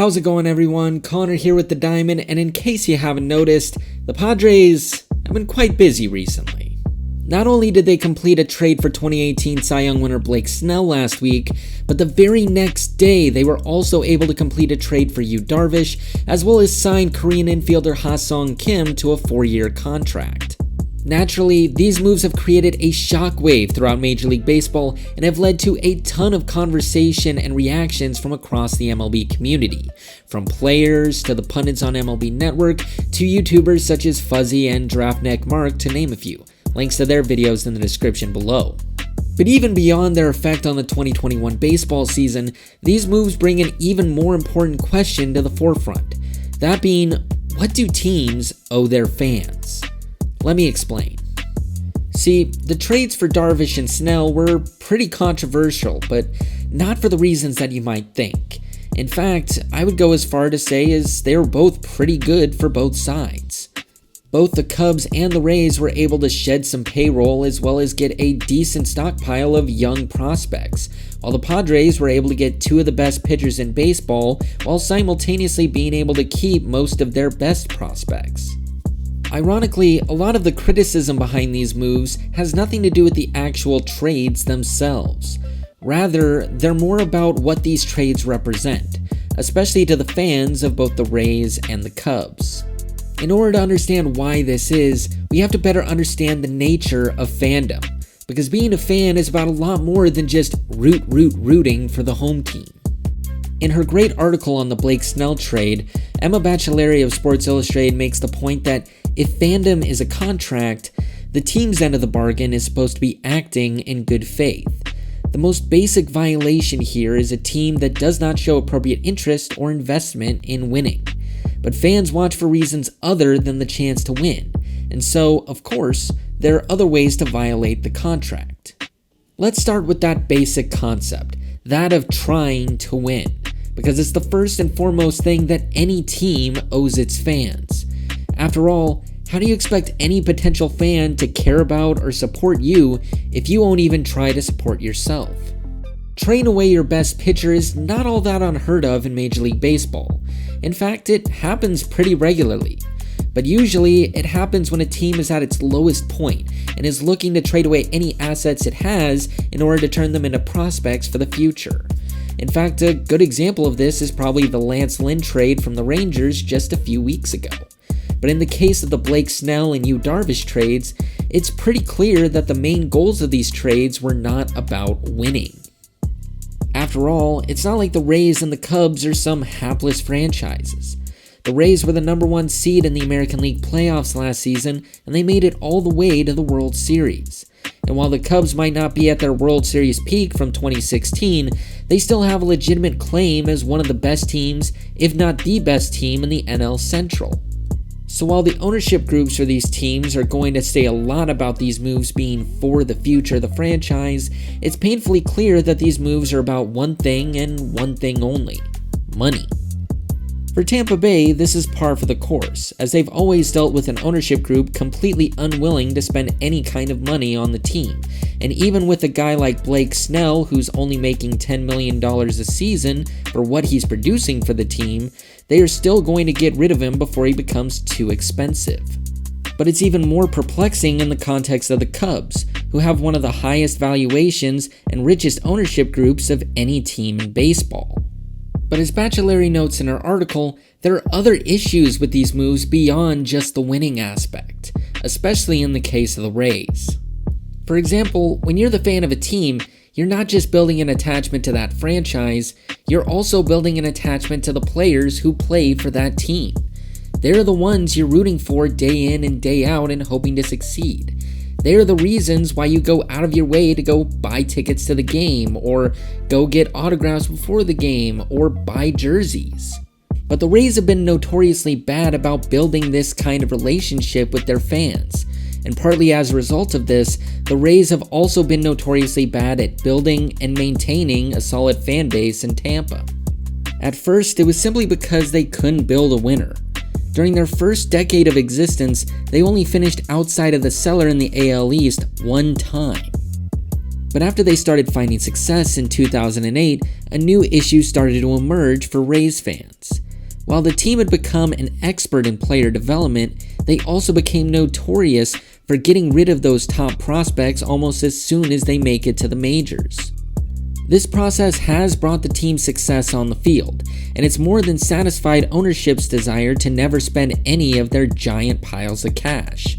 How's it going, everyone? Connor here with the Diamond, and in case you haven't noticed, the Padres have been quite busy recently. Not only did they complete a trade for 2018 Cy Young winner Blake Snell last week, but the very next day they were also able to complete a trade for Darvish, as well as sign Korean infielder Ha-Sung Kim to a 4-year contract. Naturally, these moves have created a shockwave throughout Major League Baseball and have led to a ton of conversation and reactions from across the MLB community, from players to the pundits on MLB Network to YouTubers such as Fuzzy and GiraffeNeckMarc, to name a few. Links to their videos in the description below. But even beyond their effect on the 2021 baseball season, these moves bring an even more important question to the forefront. That being, what do teams owe their fans? Let me explain. See, the trades for Darvish and Snell were pretty controversial, but not for the reasons that you might think. In fact, I would go as far to say as they were both pretty good for both sides. Both the Cubs and the Rays were able to shed some payroll as well as get a decent stockpile of young prospects, while the Padres were able to get two of the best pitchers in baseball while simultaneously being able to keep most of their best prospects. Ironically, a lot of the criticism behind these moves has nothing to do with the actual trades themselves. Rather, they're more about what these trades represent, especially to the fans of both the Rays and the Cubs. In order to understand why this is, we have to better understand the nature of fandom, because being a fan is about a lot more than just rooting for the home team. In her great article on the Blake Snell trade, Emma Baccelleri of Sports Illustrated makes the point that if fandom is a contract, the team's end of the bargain is supposed to be acting in good faith. The most basic violation here is a team that does not show appropriate interest or investment in winning. But fans watch for reasons other than the chance to win, and so, of course, there are other ways to violate the contract. Let's start with that basic concept, that of trying to win, because it's the first and foremost thing that any team owes its fans. After all, how do you expect any potential fan to care about or support you if you won't even try to support yourself? Trading away your best pitcher is not all that unheard of in Major League Baseball. In fact, it happens pretty regularly. But usually, it happens when a team is at its lowest point and is looking to trade away any assets it has in order to turn them into prospects for the future. In fact, a good example of this is probably the Lance Lynn trade from the Rangers just a few weeks ago. But in the case of the Blake Snell and Darvish trades, it's pretty clear that the main goals of these trades were not about winning. After all, it's not like the Rays and the Cubs are some hapless franchises. The Rays were the number 1 seed in the American League playoffs last season, and they made it all the way to the World Series. And while the Cubs might not be at their World Series peak from 2016, they still have a legitimate claim as one of the best teams, if not the best team in the NL Central. So while the ownership groups for these teams are going to say a lot about these moves being for the future of the franchise, it's painfully clear that these moves are about one thing and one thing only: money. For Tampa Bay, this is par for the course, as they've always dealt with an ownership group completely unwilling to spend any kind of money on the team. And even with a guy like Blake Snell, who's only making $10 million a season for what he's producing for the team, they are still going to get rid of him before he becomes too expensive. But it's even more perplexing in the context of the Cubs, who have one of the highest valuations and richest ownership groups of any team in baseball. But as Baccelleri notes in her article, there are other issues with these moves beyond just the winning aspect, especially in the case of the Rays. For example, when you're the fan of a team, you're not just building an attachment to that franchise, you're also building an attachment to the players who play for that team. They're the ones you're rooting for day in and day out and hoping to succeed. They're the reasons why you go out of your way to go buy tickets to the game, or go get autographs before the game, or buy jerseys. But the Rays have been notoriously bad about building this kind of relationship with their fans. And partly as a result of this, the Rays have also been notoriously bad at building and maintaining a solid fan base in Tampa. At first, it was simply because they couldn't build a winner. During their first decade of existence, they only finished outside of the cellar in the AL East one time. But after they started finding success in 2008, a new issue started to emerge for Rays fans. While the team had become an expert in player development, they also became notorious for getting rid of those top prospects almost as soon as they make it to the majors. This process has brought the team success on the field, and it's more than satisfied ownership's desire to never spend any of their giant piles of cash.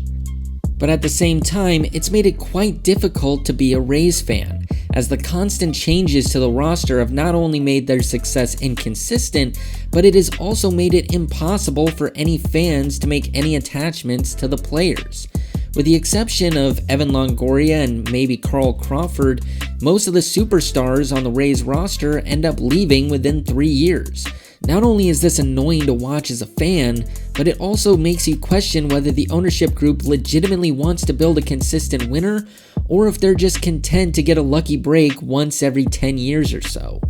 But at the same time, it's made it quite difficult to be a Rays fan, as the constant changes to the roster have not only made their success inconsistent, but it has also made it impossible for any fans to make any attachments to the players. With the exception of Evan Longoria and maybe Carl Crawford, most of the superstars on the Rays roster end up leaving within 3 years. Not only is this annoying to watch as a fan, but it also makes you question whether the ownership group legitimately wants to build a consistent winner, or if they're just content to get a lucky break once every 10 years or so.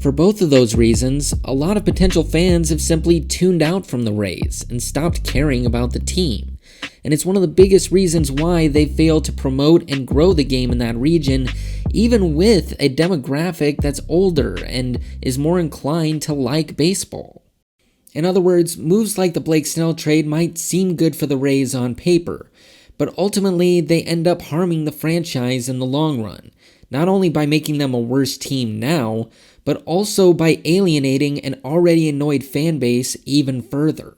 For both of those reasons, a lot of potential fans have simply tuned out from the Rays and stopped caring about the team. And it's one of the biggest reasons why they failed to promote and grow the game in that region, even with a demographic that's older and is more inclined to like baseball. In other words, moves like the Blake Snell trade might seem good for the Rays on paper, but ultimately they end up harming the franchise in the long run, not only by making them a worse team now, but also by alienating an already annoyed fan base even further.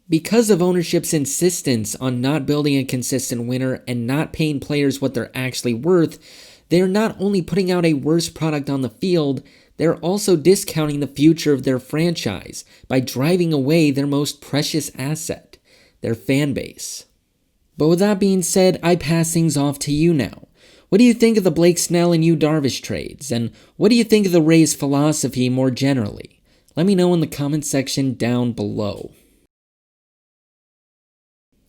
Because of ownership's insistence on not building a consistent winner and not paying players what they're actually worth, they're not only putting out a worse product on the field, they're also discounting the future of their franchise by driving away their most precious asset, their fan base. But with that being said, I pass things off to you now. What do you think of the Blake Snell and Yu Darvish trades? And what do you think of the Rays' philosophy more generally? Let me know in the comment section down below.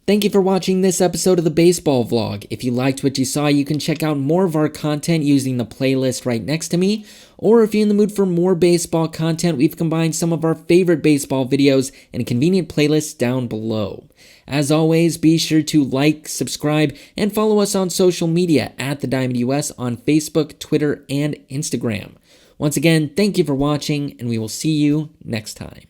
Thank you for watching this episode of the Baseball Vlog. If you liked what you saw, you can check out more of our content using the playlist right next to me. Or if you're in the mood for more baseball content, we've combined some of our favorite baseball videos in a convenient playlist down below. As always, be sure to like, subscribe, and follow us on social media at The Diamond US on Facebook, Twitter, and Instagram. Once again, thank you for watching, and we will see you next time.